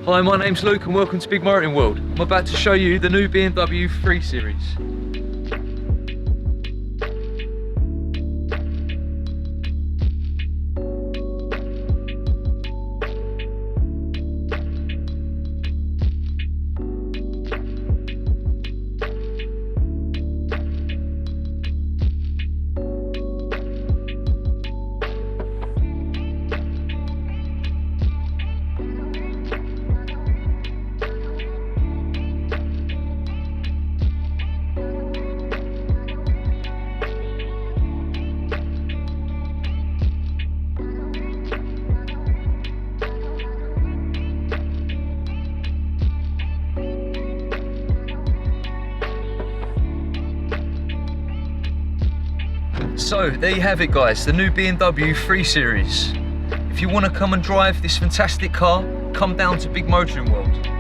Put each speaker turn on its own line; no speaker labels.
Hi, my name's Luke and welcome to Big Motoring World. I'm about to show you the new BMW 3 Series. So there you have it guys, the new BMW 3 Series. If you want to come and drive this fantastic car, come down to Big Motoring World.